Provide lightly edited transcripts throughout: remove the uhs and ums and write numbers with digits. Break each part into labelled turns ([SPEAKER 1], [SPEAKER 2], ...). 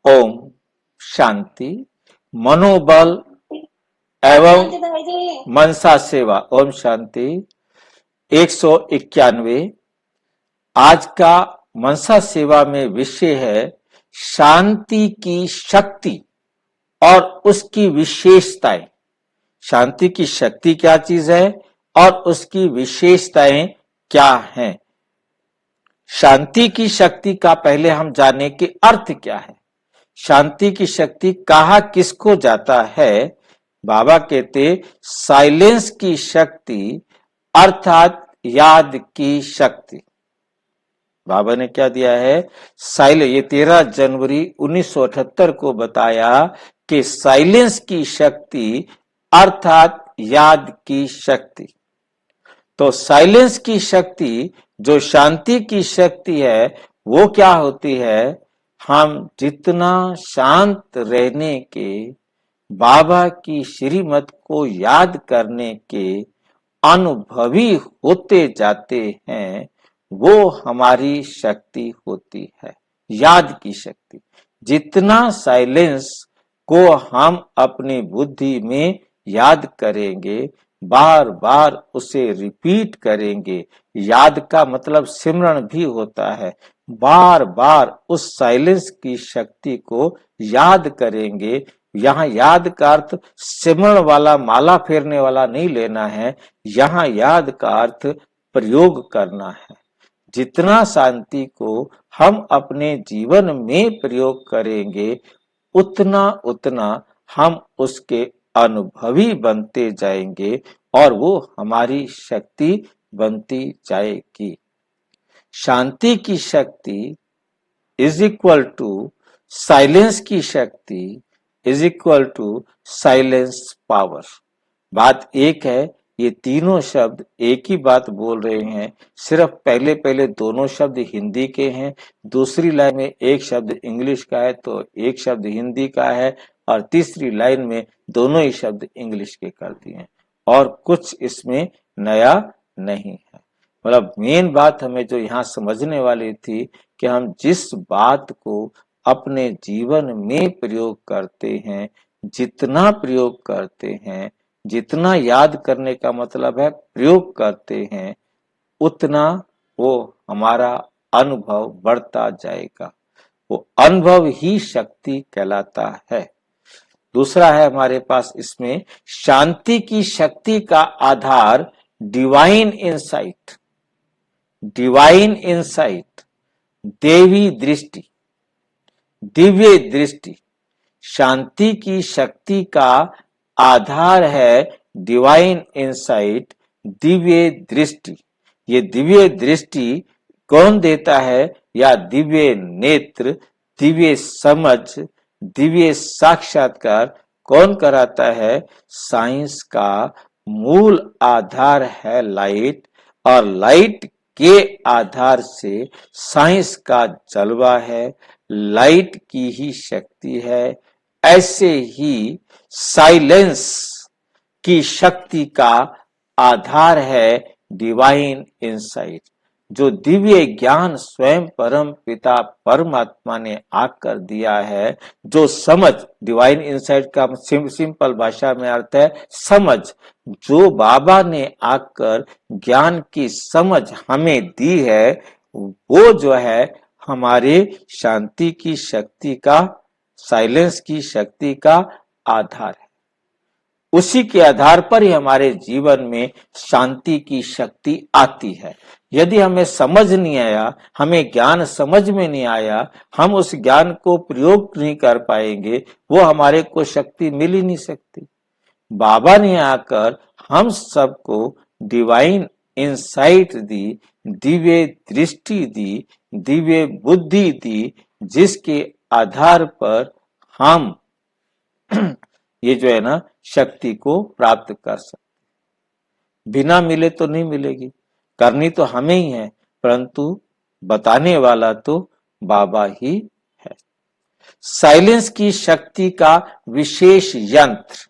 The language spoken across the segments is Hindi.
[SPEAKER 1] ओम शांति। मनोबल एवं मनसा सेवा। ओम शांति। 191। आज का मनसा सेवा में विषय है शांति की शक्ति और उसकी विशेषताएं। शांति की शक्ति क्या चीज है और उसकी विशेषताएं क्या हैं। शांति की शक्ति का पहले हम जाने कि अर्थ क्या है। शांति की शक्ति कहा किसको जाता है। बाबा कहते साइलेंस की शक्ति अर्थात याद की शक्ति। बाबा ने क्या दिया है ये 13 जनवरी 1978 को बताया कि साइलेंस की शक्ति अर्थात याद की शक्ति। तो साइलेंस की शक्ति जो शांति की शक्ति है वो क्या होती है। हम जितना शांत रहने के बाबा की श्रीमत को याद करने के अनुभवी होते जाते हैं वो हमारी शक्ति होती है, याद की शक्ति। जितना साइलेंस को हम अपनी बुद्धि में याद करेंगे, बार बार उसे रिपीट करेंगे। याद का मतलब सिमरण भी होता है। बार बार उस साइलेंस की शक्ति को याद करेंगे। यहाँ याद का अर्थ सिमरण वाला, माला फेरने वाला नहीं लेना है। यहाँ याद का अर्थ प्रयोग करना है। जितना शांति को हम अपने जीवन में प्रयोग करेंगे उतना उतना हम उसके अनुभवी बनते जाएंगे और वो हमारी शक्ति बनती जाएगी। शांति की शक्ति इज इक्वल टू साइलेंस की शक्ति is equal to silence power. बात एक है, ये तीनों शब्द एक ही बात बोल रहे हैं। सिर्फ पहले पहले दोनों शब्द हिंदी के हैं, दूसरी लाइन में एक शब्द इंग्लिश का है तो एक शब्द हिंदी का है और तीसरी लाइन में दोनों ही शब्द इंग्लिश के कर दिए हैं और कुछ इसमें नया नहीं है। मतलब मेन बात हमें जो यहाँ समझने वाली थी कि हम जिस बात को अपने जीवन में प्रयोग करते हैं, जितना प्रयोग करते हैं, जितना याद करने का मतलब है प्रयोग करते हैं, उतना वो हमारा अनुभव बढ़ता जाएगा। वो अनुभव ही शक्ति कहलाता है। दूसरा है हमारे पास इसमें शांति की शक्ति का आधार डिवाइन इंसाइट। डिवाइन इंसाइट, देवी दृष्टि, दिव्य दृष्टि। शांति की शक्ति का आधार है डिवाइन इंसाइट, दिव्य दृष्टि। ये दिव्य दृष्टि कौन देता है या दिव्य नेत्र, दिव्य समझ, दिव्य साक्षात्कार कौन कराता है। साइंस का मूल आधार है लाइट और लाइट के आधार से साइंस का जलवा है, लाइट की ही शक्ति है। ऐसे ही साइलेंस की शक्ति का आधार है डिवाइन इंसाइट। जो दिव्य ज्ञान स्वयं परम पिता परमात्मा ने आकर दिया है, जो समझ, डिवाइन इंसाइट का सिंपल भाषा में अर्थ है समझ। जो बाबा ने आकर ज्ञान की समझ हमें दी है वो जो है हमारे शांति की शक्ति का, साइलेंस की शक्ति का आधार है। उसी के आधार पर ही हमारे जीवन में शांति की शक्ति आती है। यदि हमें समझ नहीं आया, हमें ज्ञान समझ में नहीं आया, हम उस ज्ञान को प्रयोग नहीं कर पाएंगे, वो हमारे को शक्ति मिल ही नहीं सकती। बाबा ने आकर हम सबको डिवाइन इंसाइट दी, दिव्य दृष्टि दी, दिव्य बुद्धि दी, जिसके आधार पर हम ये जो है ना शक्ति को प्राप्त कर सकते। बिना मिले तो नहीं मिलेगी, करनी तो हमें ही है, परंतु बताने वाला तो बाबा ही है। साइलेंस की शक्ति का विशेष यंत्र।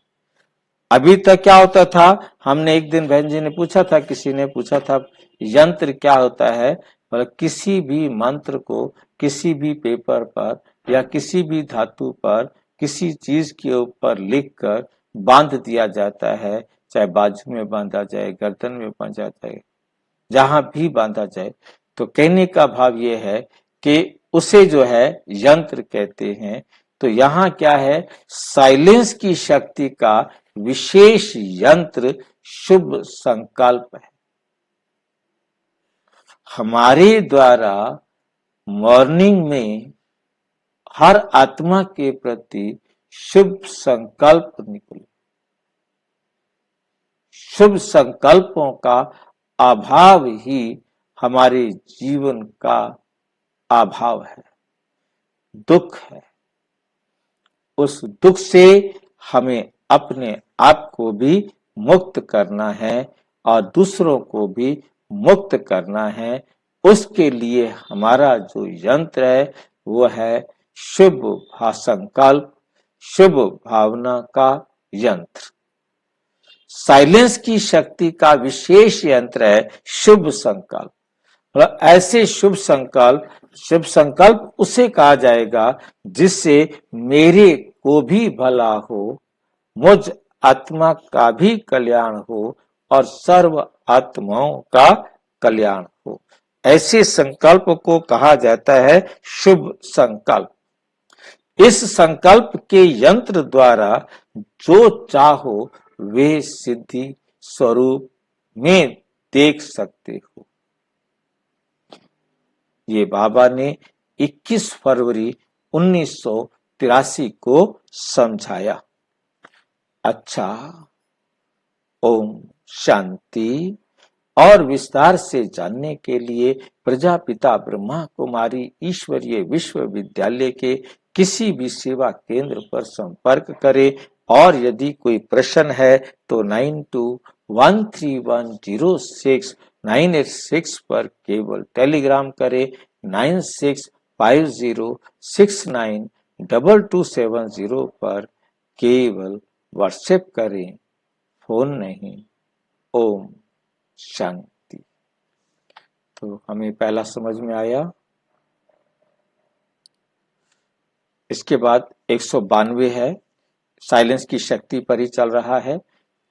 [SPEAKER 1] अभी तक क्या होता था, हमने एक दिन बहन जी ने पूछा था, किसी ने पूछा था यंत्र क्या होता है। मतलब किसी भी मंत्र को किसी भी पेपर पर या किसी भी धातु पर किसी चीज के ऊपर लिखकर बांध दिया जाता है, चाहे बाजू में बांधा जाए, गर्दन में बांधा जाए, जहां भी बांधा जाए, तो कहने का भाव यह है कि उसे जो है यंत्र कहते हैं। तो यहाँ क्या है, साइलेंस की शक्ति का विशेष यंत्र शुभ संकल्प है। हमारे द्वारा मॉर्निंग में हर आत्मा के प्रति शुभ संकल्प निकले। शुभ संकल्पों का अभाव ही हमारे जीवन का अभाव है, दुख है। उस दुख से हमें अपने आप को भी मुक्त करना है और दूसरों को भी मुक्त करना है। उसके लिए हमारा जो यंत्र है वो है शुभ संकल्प, शुभ भावना का यंत्र। साइलेंस की शक्ति का विशेष यंत्र है शुभ संकल्प। मतलब ऐसे शुभ संकल्प उसे कहा जाएगा जिससे मेरे को भी भला हो, मुझ आत्मा का भी कल्याण हो और सर्व आत्माओं का कल्याण हो। ऐसे संकल्प को कहा जाता है शुभ संकल्प। इस संकल्प के यंत्र द्वारा जो चाहो वे सिद्धि स्वरूप में देख सकते हो। ये बाबा ने 21 फरवरी 1983 को समझाया। अच्छा, ओम शांति। और विस्तार से जानने के लिए प्रजापिता ब्रह्मा कुमारी ईश्वरीय विश्वविद्यालय के किसी भी सेवा केंद्र पर संपर्क करें और यदि कोई प्रश्न है तो 9213106986 पर केवल टेलीग्राम करें। 9650692270 पर केवल व्हाट्सएप करें, फोन नहीं। ओम शांति। तो हमें पहला समझ में आया। इसके बाद 192 है, साइलेंस की शक्ति पर ही चल रहा है।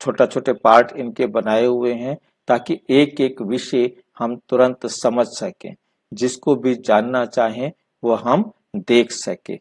[SPEAKER 1] छोटा छोटे पार्ट इनके बनाए हुए हैं ताकि एक एक विषय हम तुरंत समझ सकें, जिसको भी जानना चाहें वो हम देख सके।